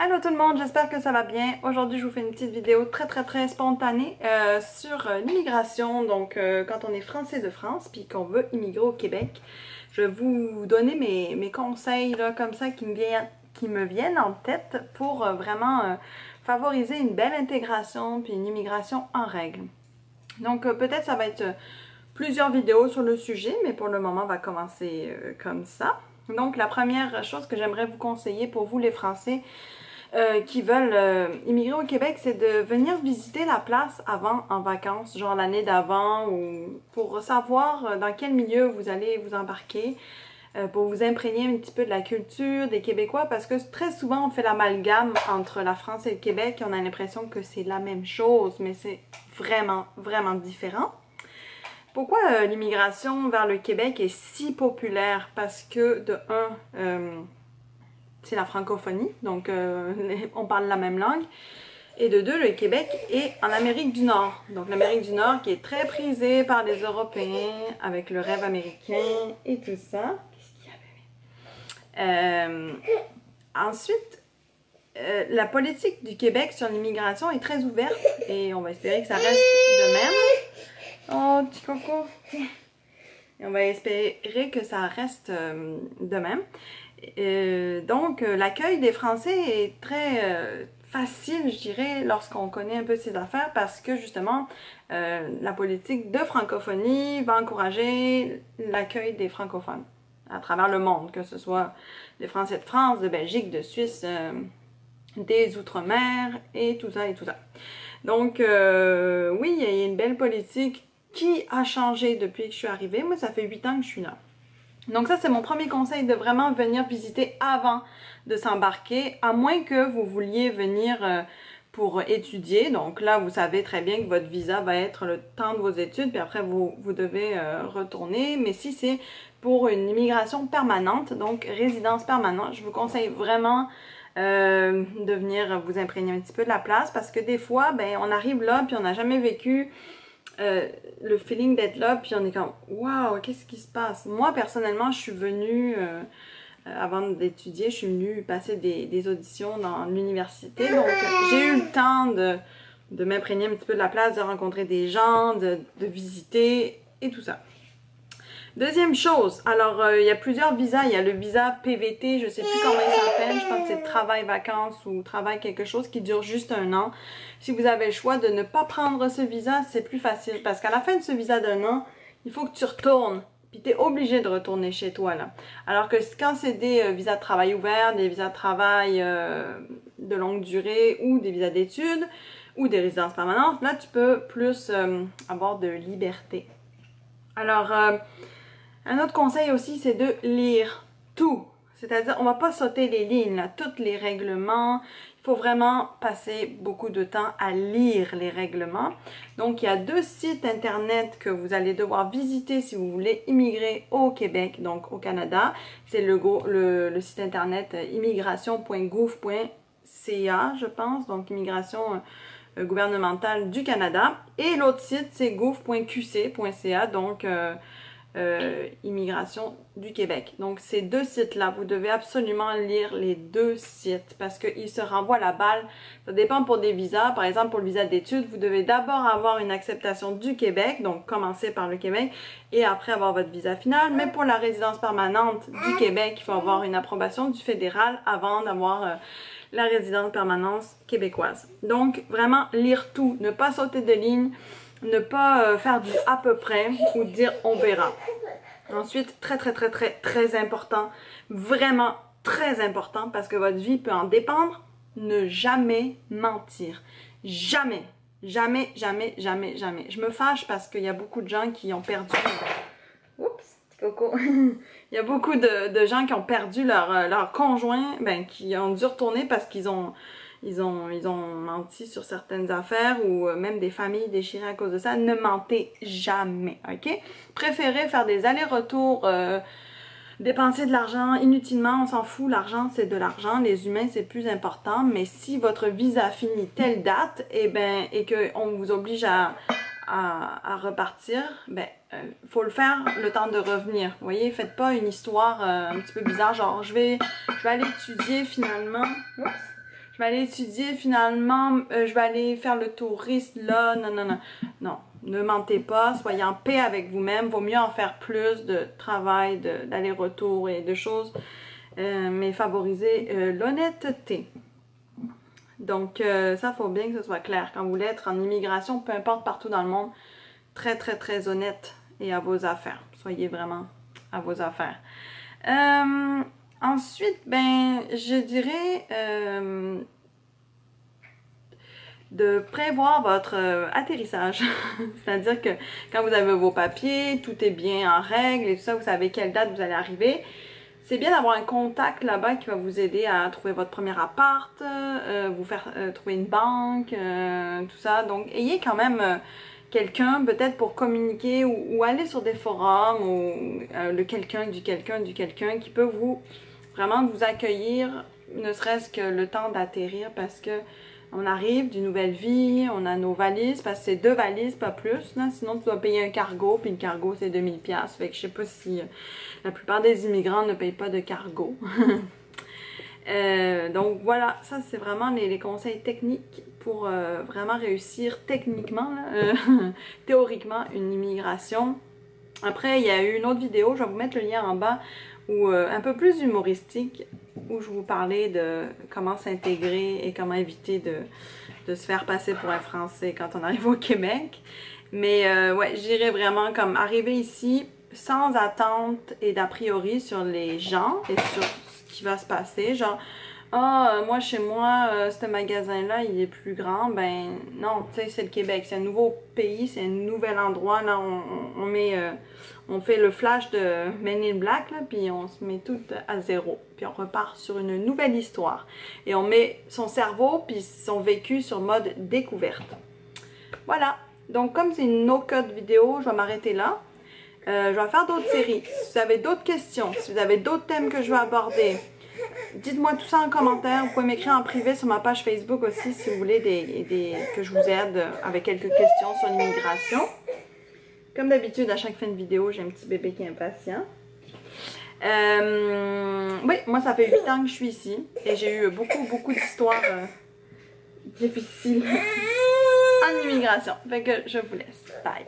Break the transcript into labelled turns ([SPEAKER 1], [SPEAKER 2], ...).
[SPEAKER 1] Allô tout le monde, j'espère que ça va bien. Aujourd'hui, je vous fais une petite vidéo très spontanée sur l'immigration. Donc, quand on est français de France puis qu'on veut immigrer au Québec, je vais vous donner mes conseils là, comme ça qui me viennent en tête pour vraiment favoriser une belle intégration puis une immigration en règle. Donc, peut-être ça va être plusieurs vidéos sur le sujet, mais pour le moment, on va commencer comme ça. Donc, la première chose que j'aimerais vous conseiller pour vous les Français, qui veulent immigrer au Québec, c'est de venir visiter la place avant en vacances, genre l'année d'avant, ou pour savoir dans quel milieu vous allez vous embarquer, pour vous imprégner un petit peu de la culture des Québécois, parce que très souvent on fait l'amalgame entre la France et le Québec, et on a l'impression que c'est la même chose, mais c'est vraiment différent. Pourquoi l'immigration vers le Québec est si populaire? Parce que de un, c'est la francophonie, donc on parle la même langue. Et de deux, le Québec est en Amérique du Nord. Donc l'Amérique du Nord qui est très prisée par les Européens avec le rêve américain et tout ça. Qu'est-ce qu'il y avait? Ensuite, la politique du Québec sur l'immigration est très ouverte et on va espérer que ça reste de même. Oh, petit coco! Et on va espérer que ça reste de même. Donc, l'accueil des Français est très facile, je dirais, lorsqu'on connaît un peu ces affaires parce que, justement, la politique de francophonie va encourager l'accueil des francophones à travers le monde, que ce soit des Français de France, de Belgique, de Suisse, des Outre-mer et tout ça et tout ça. Donc, oui, il y a une belle politique qui a changé depuis que je suis arrivée. Moi, ça fait 8 ans que je suis là. Donc ça, c'est mon premier conseil, de vraiment venir visiter avant de s'embarquer, à moins que vous vouliez venir pour étudier. Donc là, vous savez très bien que votre visa va être le temps de vos études, puis après, vous devez retourner. Mais si c'est pour une immigration permanente, donc résidence permanente, je vous conseille vraiment de venir vous imprégner un petit peu de la place, parce que des fois, ben, on arrive là, puis on n'a jamais vécu le feeling d'être là, puis on est comme waouh, qu'est-ce qui se passe? Moi personnellement, je suis venue avant d'étudier, je suis venue passer des auditions dans l'université, donc j'ai eu le temps de m'imprégner un petit peu de la place, de rencontrer des gens, de visiter et tout ça. Deuxième chose, alors il y a plusieurs visas. Il y a le visa PVT, je ne sais plus comment il s'appelle, je pense que c'est travail-vacances ou travail quelque chose qui dure juste 1 an. Si vous avez le choix de ne pas prendre ce visa, c'est plus facile parce qu'à la fin de ce visa d'1 an, il faut que tu retournes. Puis tu es obligé de retourner chez toi là. Alors que quand c'est des visas de travail ouverts, des visas de travail de longue durée ou des visas d'études ou des résidences permanentes, là tu peux plus avoir de liberté. Alors, un autre conseil aussi, c'est de lire tout. C'est-à-dire, on ne va pas sauter les lignes, là, tous les règlements. Il faut vraiment passer beaucoup de temps à lire les règlements. Donc, il y a 2 sites internet que vous allez devoir visiter si vous voulez immigrer au Québec, donc au Canada. C'est le site internet immigration.gouv.ca, je pense, donc immigration gouvernementale du Canada. Et l'autre site, c'est gouv.qc.ca, donc immigration du Québec. Donc ces 2 sites-là, vous devez absolument lire les 2 sites parce qu'ils se renvoient la balle. Ça dépend pour des visas. Par exemple, pour le visa d'études, vous devez d'abord avoir une acceptation du Québec, donc commencer par le Québec et après avoir votre visa final. Mais pour la résidence permanente du Québec, il faut avoir une approbation du fédéral avant d'avoir la résidence permanente québécoise. Donc vraiment lire tout, ne pas sauter de ligne, ne pas faire du à peu près ou dire on verra. Ensuite, très important, vraiment très important parce que votre vie peut en dépendre, ne jamais mentir. Jamais. Je me fâche parce qu'il y a beaucoup de gens qui ont perdu... Oups, petit coco. Il y a beaucoup de gens qui ont perdu leur conjoint, ben, qui ont dû retourner parce qu'ils ont menti sur certaines affaires ou même des familles déchirées à cause de ça. Ne mentez jamais, ok? Préférez faire des allers-retours, dépenser de l'argent inutilement, on s'en fout, l'argent c'est de l'argent, les humains c'est plus important, mais si votre visa finit telle date, et qu'on vous oblige à repartir, ben, faut le faire le temps de revenir. Vous voyez, faites pas une histoire un petit peu bizarre, genre je vais aller étudier finalement. Oups. je vais aller étudier finalement, je vais aller faire le touriste là, non, non, non. Non, ne mentez pas, soyez en paix avec vous-même, vaut mieux en faire plus de travail, d'aller-retour et de choses, mais favoriser l'honnêteté. Donc ça, faut bien que ce soit clair. Quand vous voulez être en immigration, peu importe partout dans le monde, très très très honnête et à vos affaires. Soyez vraiment à vos affaires. Ensuite, ben, je dirais de prévoir votre atterrissage. C'est-à-dire que quand vous avez vos papiers, tout est bien en règle et tout ça, vous savez quelle date vous allez arriver. C'est bien d'avoir un contact là-bas qui va vous aider à trouver votre premier appart, vous faire trouver une banque, tout ça. Donc, ayez quand même quelqu'un peut-être pour communiquer ou aller sur des forums ou le quelqu'un du quelqu'un du quelqu'un qui peut vous vraiment vous accueillir, ne serait-ce que le temps d'atterrir parce que on arrive d'une nouvelle vie, on a nos valises, parce que c'est 2 valises, pas plus, là. Sinon tu dois payer un cargo, puis le cargo c'est 2000$. Fait que je sais pas si la plupart des immigrants ne payent pas de cargo. Donc voilà, ça c'est vraiment les conseils techniques pour vraiment réussir techniquement, là, théoriquement, une immigration. Après, il y a eu une autre vidéo, je vais vous mettre le lien en bas, où un peu plus humoristique, où je vous parlais de comment s'intégrer et comment éviter de se faire passer pour un Français quand on arrive au Québec. Mais ouais, j'irais vraiment comme arriver ici sans attente et d'a priori sur les gens et sur ce qui va se passer. Genre, ah, moi chez moi, ce magasin-là, il est plus grand. Ben non, tu sais, c'est le Québec. C'est un nouveau pays, c'est un nouvel endroit. Là, on fait le flash de Men in Black, là, puis on se met tout à zéro. Puis on repart sur une nouvelle histoire. Et on met son cerveau puis son vécu sur mode découverte. Voilà. Donc comme c'est une no-cut vidéo, je vais m'arrêter là. Je vais faire d'autres séries. Si vous avez d'autres questions, si vous avez d'autres thèmes que je veux aborder, dites-moi tout ça en commentaire. Vous pouvez m'écrire en privé sur ma page Facebook aussi si vous voulez que je vous aide avec quelques questions sur l'immigration. Comme d'habitude, à chaque fin de vidéo, j'ai un petit bébé qui est impatient. Oui, moi ça fait 8 ans que je suis ici et j'ai eu beaucoup d'histoires difficiles en immigration. Fait que je vous laisse. Bye!